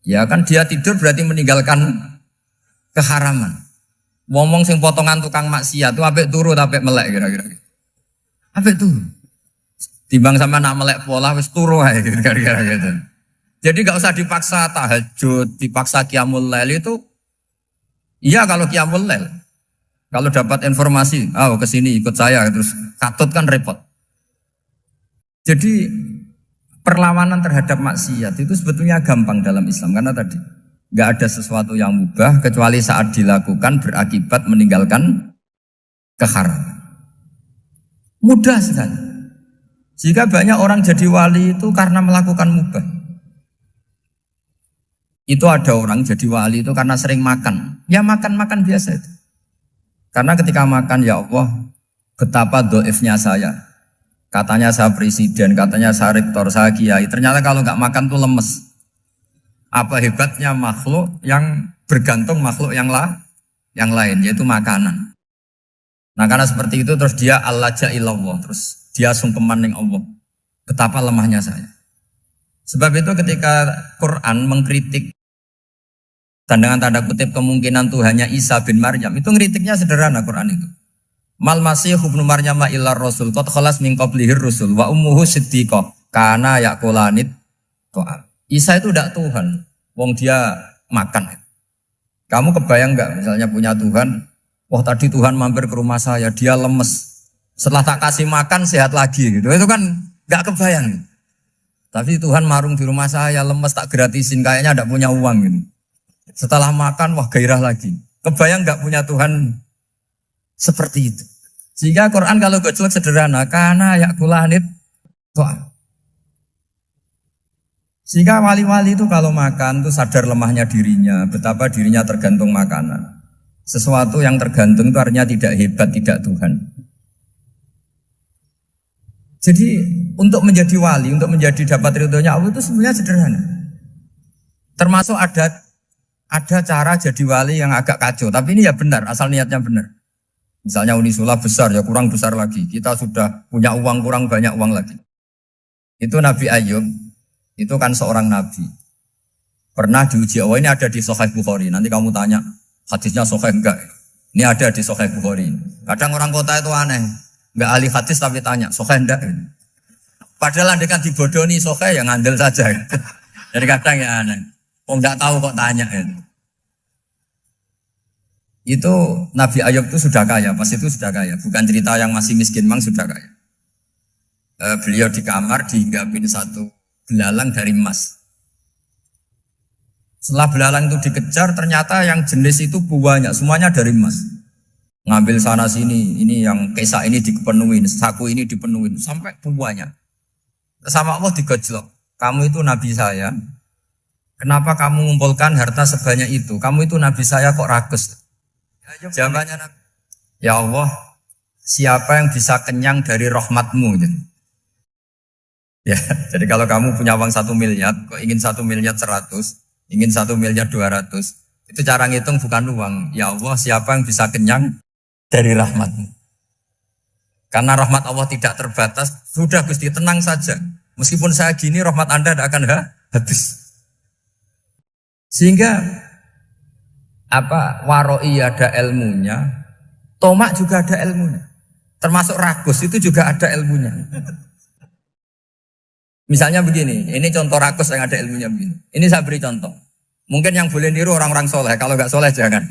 Ya kan dia tidur berarti meninggalkan keharaman. Ngomong sing potongan tukang maksiat itu apik turu apik melek kira-kira. Apik turu. Timbang sama nak melek pola wis turu ae kira-kira gitu. Jadi gak usah dipaksa tahajud, dipaksa qiyamul lail itu. Iya kalau qiyamul lail. Kalau dapat informasi, kesini ikut saya, terus katut kan repot. Jadi perlawanan terhadap maksiat itu sebetulnya gampang dalam Islam. Karena tadi, gak ada sesuatu yang mubah kecuali saat dilakukan berakibat meninggalkan keharaman. Mudah sekali. Jika banyak orang jadi wali itu karena melakukan mubah. Itu ada orang jadi wali itu karena sering makan. Ya makan-makan biasa itu. Karena ketika makan, ya Allah, betapa doifnya saya. Katanya saya presiden, katanya saya rektor, saya kiai. Ternyata kalau nggak makan tuh lemes. Apa hebatnya makhluk yang bergantung makhluk yang lain, yaitu makanan. Nah karena seperti itu terus dia al-laja ilallah, terus dia sungkeman ning Allah. Betapa lemahnya saya. Sebab itu ketika Quran mengkritik dan dengan tanda kutip kemungkinan Tuhannya Isa bin Maryam, itu ngeritiknya sederhana Quran itu. Mal masih ibnu Maryam illa rasul qad khalas min qablihir rusul wa ummuhu siddiqah kana yaqulanit ta'am. Isa itu tidak Tuhan, wong dia makan. Kamu kebayang nggak misalnya punya Tuhan, wah tadi Tuhan mampir ke rumah saya, dia lemes. Setelah tak kasih makan sehat lagi gitu. Itu kan nggak kebayang. Tapi Tuhan marung di rumah saya, lemes tak gratisin, kayaknya tidak punya uang gitu. Setelah makan, wah gairah lagi. Kebayang nggak punya Tuhan seperti itu. Sehingga Quran kalau gojlok sederhana, karena yakulanit ta'am. Sehingga wali-wali itu kalau makan itu sadar lemahnya dirinya, betapa dirinya tergantung makanan. Sesuatu yang tergantung itu artinya tidak hebat, tidak Tuhan. Jadi untuk menjadi wali, untuk menjadi dapat ridhonya Allah itu sebenarnya sederhana. Termasuk ada cara jadi wali yang agak kacau, tapi ini ya benar, asal niatnya benar. Misalnya Unisula besar, ya kurang besar lagi. Kita sudah punya uang, kurang banyak uang lagi. Itu Nabi Ayub. Itu kan seorang nabi. Pernah diuji Allah, ini ada di Sahih Bukhari. Nanti kamu tanya, hadisnya Sahih enggak? Ini ada di Sahih Bukhari. Kadang orang kota itu aneh. Enggak ahli hadis tapi tanya, Sahih enggak? Padahal anda kan dibodohi Sahih, ya ngandel saja. Jadi kadang ya aneh. Oh enggak tahu kok tanya. Itu Nabi Ayub itu sudah kaya, pas itu sudah kaya. Bukan cerita yang masih miskin, memang sudah kaya. Beliau di kamar dihinggapin satu belalang dari emas. Setelah belalang itu dikejar, ternyata yang jenis itu banyak, semuanya dari emas. Ngambil sana sini, ini yang kesa ini dipenuhin, saku ini dipenuhin, sampai banyak. Sama Allah digojlok. Kamu itu nabi saya. Kenapa kamu mengumpulkan harta sebanyak itu? Kamu itu nabi saya kok rakus? Jawabannya Nabi, ya Allah, siapa yang bisa kenyang dari rahmatmu? Ya, jadi kalau kamu punya uang 1 miliar, kok ingin 1 miliar 100, ingin 1 miliar 200, itu cara ngitung bukan uang. Ya Allah, siapa yang bisa kenyang dari rahmatmu? Karena rahmat Allah tidak terbatas, sudah Gusti tenang saja. Meskipun saya gini, rahmat Anda tidak akan habis. Sehingga waroi ada ilmunya, tomak juga ada ilmunya. Termasuk ragus itu juga ada ilmunya. Misalnya begini, ini contoh rakus yang ada ilmunya begini. Ini saya beri contoh. Mungkin yang boleh niru orang-orang soleh, kalau nggak soleh jangan.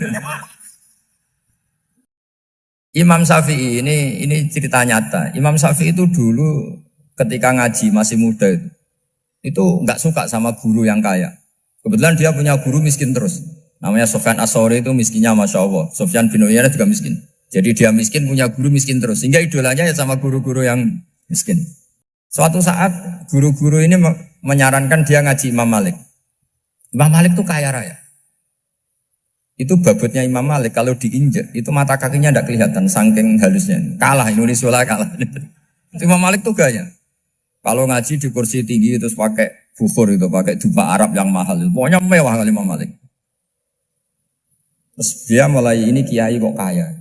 Imam Syafi'i ini cerita nyata. Imam Syafi'i itu dulu ketika ngaji masih muda itu nggak suka sama guru yang kaya. Kebetulan dia punya guru miskin terus. Namanya Sufyan As-Tsauri, itu miskinnya Masya Allah. Sufyan bin Uyainah juga miskin. Jadi dia miskin punya guru miskin terus. Sehingga idolanya ya sama guru-guru yang miskin. Suatu saat guru-guru ini menyarankan dia ngaji Imam Malik. Imam Malik itu kaya raya. Itu babutnya Imam Malik kalau diinjak itu mata kakinya tidak kelihatan saking halusnya. Kalah Indonesia kalah. Itu Imam Malik tuh gaya. Kalau ngaji di kursi tinggi terus pakai bukhur itu, pakai jubah Arab yang mahal. Pokoknya mewah kali Imam Malik. Terus dia mulai ini kiai kok kaya.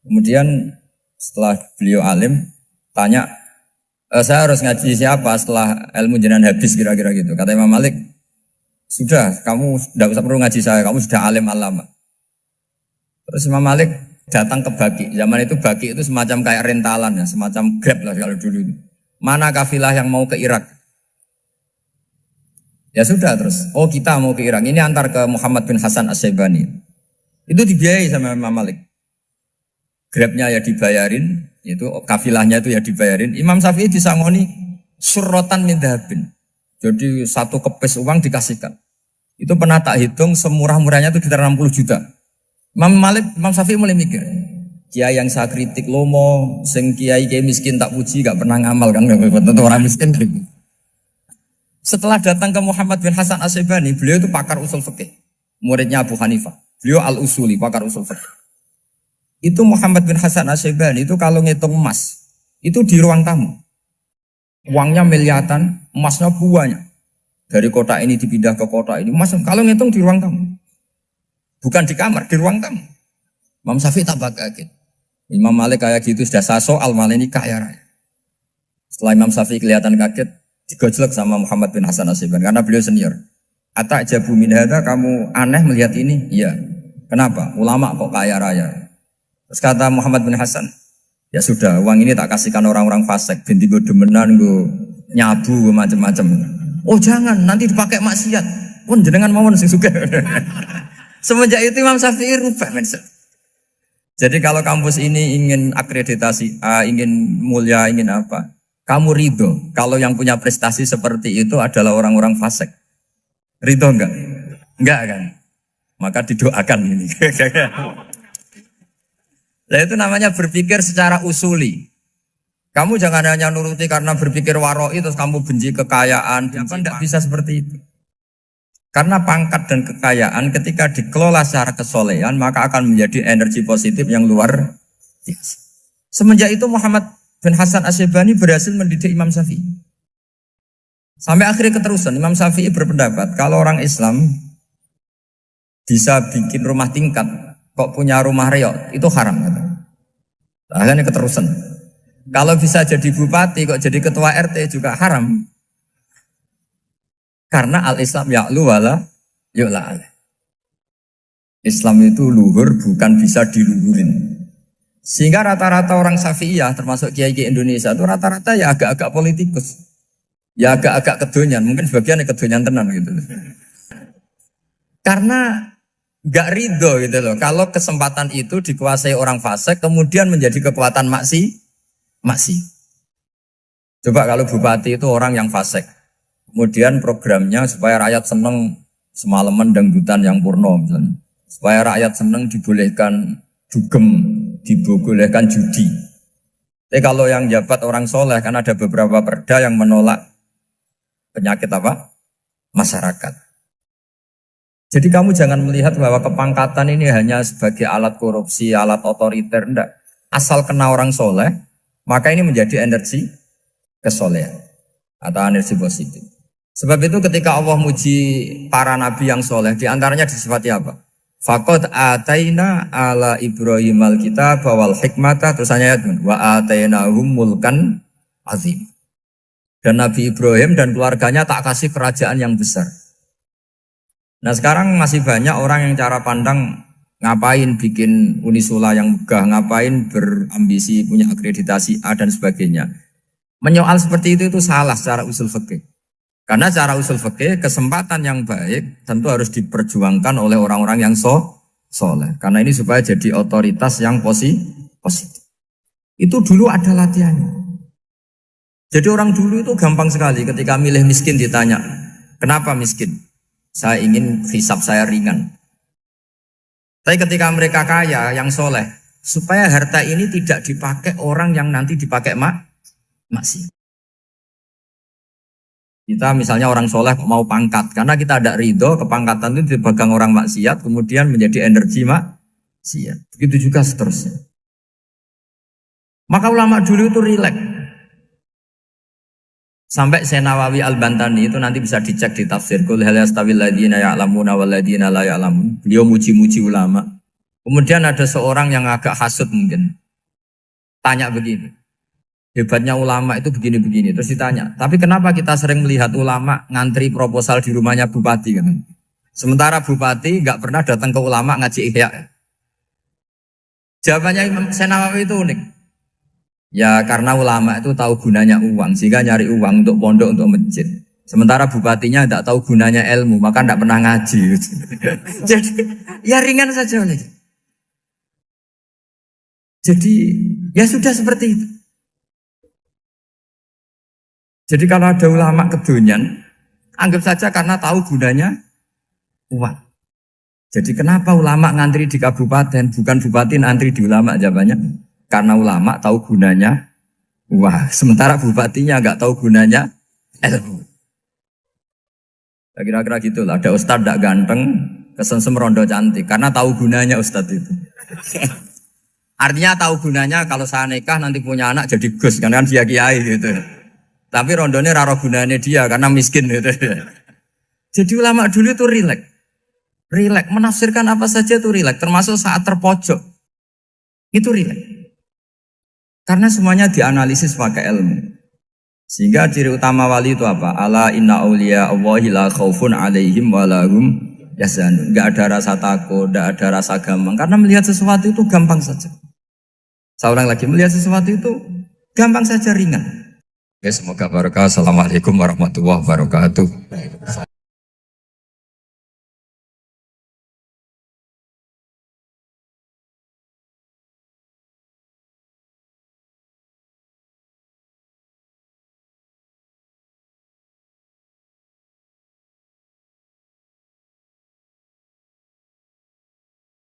Kemudian setelah beliau alim tanya, saya harus ngaji siapa setelah ilmu jenengan habis kira-kira gitu. Kata Imam Malik, sudah kamu tidak usah perlu ngaji saya, kamu sudah alim alama. Terus Imam Malik datang ke Baki. Zaman itu Baki itu semacam kayak rentalan ya, semacam Grab lah kalau dulu. Mana kafilah yang mau ke Irak? Ya sudah terus, oh kita mau ke Irak. Ini antar ke Muhammad bin Hasan As-Syaibani. Itu dibiayai sama Imam Malik. Grabnya ya dibayarin, itu kafilahnya itu ya dibayarin. Imam Syafi'i disangoni surrotan min dhahabin. Jadi satu kepes uang dikasihkan. Itu pernah tak hitung semurah-murahnya itu sekitar 60 juta. Imam Syafi'i mulai mikir, kiai yang saya kritik lomo, sing kiai miskin tak puji, gak pernah ngamal kan, tentu orang miskin. Setelah datang ke Muhammad bin Hasan As-Syaibani, beliau itu pakar usul fikih, muridnya Abu Hanifah. Beliau al-usuli, pakar usul fikih. Itu Muhammad bin Hasan As-Syaibani itu kalau ngitung emas, itu di ruang tamu. Uangnya miliaran, emasnya banyak. Dari kota ini dipindah ke kota ini. Mas, kalau ngitung di ruang tamu. Bukan di kamar, di ruang tamu. Imam Syafi'i tambah kaget. Imam Malik kayak gitu sudah soal malah ini kaya raya. Setelah Imam Syafi'i kelihatan kaget, digojlok sama Muhammad bin Hasan Asyibani karena beliau senior. Atajabu min hadza, kamu aneh melihat ini? Iya. Kenapa? Ulama kok kaya raya. Terus kata Muhammad bin Hasan, ya sudah, uang ini tak kasihkan orang-orang fasik, binti gue demenan, gue nyabu, gue macam-macam. Oh jangan, nanti dipakai maksiat. Pun jenengan mawon sing sugih. Semenjak itu Imam Syafi'i rubah mindset. Jadi kalau kampus ini ingin akreditasi A, ingin mulia, ingin apa, kamu ridho kalau yang punya prestasi seperti itu adalah orang-orang fasik. Ridho enggak? Enggak kan? Maka didoakan ini. Nah itu namanya berpikir secara usuli. Kamu jangan hanya nuruti karena berpikir waroi terus kamu benci kekayaan. Tidak bisa seperti itu. Karena pangkat dan kekayaan ketika dikelola secara kesolehan maka akan menjadi energi positif yang luar biasa. Semenjak itu Muhammad bin Hasan Asyibani berhasil mendidik Imam Syafi'i. Sampai akhirnya keterusan Imam Syafi'i berpendapat kalau orang Islam bisa bikin rumah tingkat kok punya rumah reot itu haram. Akhirnya keterusan. Kalau bisa jadi bupati kok jadi ketua RT juga haram. Karena al-Islam ya'lu wala yu'la alaih. Islam itu luhur bukan bisa diluhurin. Sehingga rata-rata orang Syafi'iyah termasuk kiai-kiai Indonesia itu rata-rata ya agak-agak politikus. Ya agak-agak kedonyan, mungkin sebagian kedonyan tenan gitu. Karena gak ridho gitu loh. Kalau kesempatan itu dikuasai orang fasik kemudian menjadi kekuatan maksi. Coba kalau bupati itu orang yang fasik. Kemudian programnya supaya rakyat seneng semalaman dangdutan yang purno misalnya. Supaya rakyat seneng dibolehkan dugem, dibolehkan judi. Tapi kalau yang jabat orang soleh kan ada beberapa perda yang menolak penyakit apa? Masyarakat. Jadi kamu jangan melihat bahwa kepangkatan ini hanya sebagai alat korupsi, alat otoriter. Enggak. Asal kena orang soleh, maka ini menjadi energi kesolehan atau energi positif. Sebab itu ketika Allah muji para nabi yang soleh, diantaranya disifati apa? Faqad ataina ala Ibrahim al-kitab wal hikmata, terusannya wa atainahum mulkan azim. Dan Nabi Ibrahim dan keluarganya tak kasih kerajaan yang besar. Nah sekarang masih banyak orang yang cara pandang ngapain bikin unisula yang megah, ngapain berambisi punya akreditasi A dan sebagainya. Menyoal seperti itu salah secara usul fikih. Karena secara usul fikih kesempatan yang baik tentu harus diperjuangkan oleh orang-orang yang soleh. Karena ini supaya jadi otoritas yang positif. Itu dulu ada latihannya. Jadi orang dulu itu gampang sekali ketika milih miskin ditanya, kenapa miskin? Saya ingin hisab saya ringan. Tapi ketika mereka kaya, yang soleh, supaya harta ini tidak dipakai orang yang nanti dipakai maksiat. Kita misalnya orang soleh mau pangkat, karena kita ada ridho, kepangkatan itu dipegang orang maksiat, kemudian menjadi energi maksiat. Begitu juga seterusnya. Maka ulama dulu itu rileks. Sampai Senawawi Al-Bantani itu nanti bisa dicek di tafsir. Qul hal yastawil ladzina ya'lamuna wal ladzina la ya'lamun. Beliau muji-muji ulama. Kemudian ada seorang yang agak hasut mungkin. Tanya begini. Hebatnya ulama itu begini-begini. Terus ditanya, tapi kenapa kita sering melihat ulama ngantri proposal di rumahnya bupati kan? Sementara bupati nggak pernah datang ke ulama ngaji ihya. Jawabannya Imam Senawawi itu unik. Ya karena ulama itu tahu gunanya uang, sehingga nyari uang untuk pondok, untuk masjid. Sementara bupatinya tidak tahu gunanya ilmu, maka tidak pernah ngaji. Jadi ya ringan saja. Jadi ya sudah seperti itu. Jadi kalau ada ulama kedonyan, anggap saja karena tahu gunanya uang. Jadi kenapa ulama ngantri di kabupaten, bukan bupati ngantri di ulama? Jawabannya karena ulama tahu gunanya uang. Sementara bupatinya nggak tahu gunanya ilmu. Kira-kira gitu lah. Ada ustadz tidak ganteng, kesensem rondo cantik. Karena tahu gunanya ustadz itu. Artinya tahu gunanya kalau saya nikah nanti punya anak jadi gus. Kan dia kiai gitu. Tapi rondone raro gunanya dia karena miskin gitu. Jadi ulama dulu itu rileks. Rileks menafsirkan apa saja itu rileks, termasuk saat terpojok. Itu rileks. Karena semuanya dianalisis pakai ilmu. Sehingga ciri utama wali itu apa? Ala inna awliya Allahi la khaufun alaihim walahum yahzanun. Enggak ada rasa takut, enggak ada rasa gampang. Karena melihat sesuatu itu gampang saja. Saya ulang lagi, melihat sesuatu itu gampang saja, ringan. Semoga barokah. Assalamualaikum warahmatullahi wabarakatuh.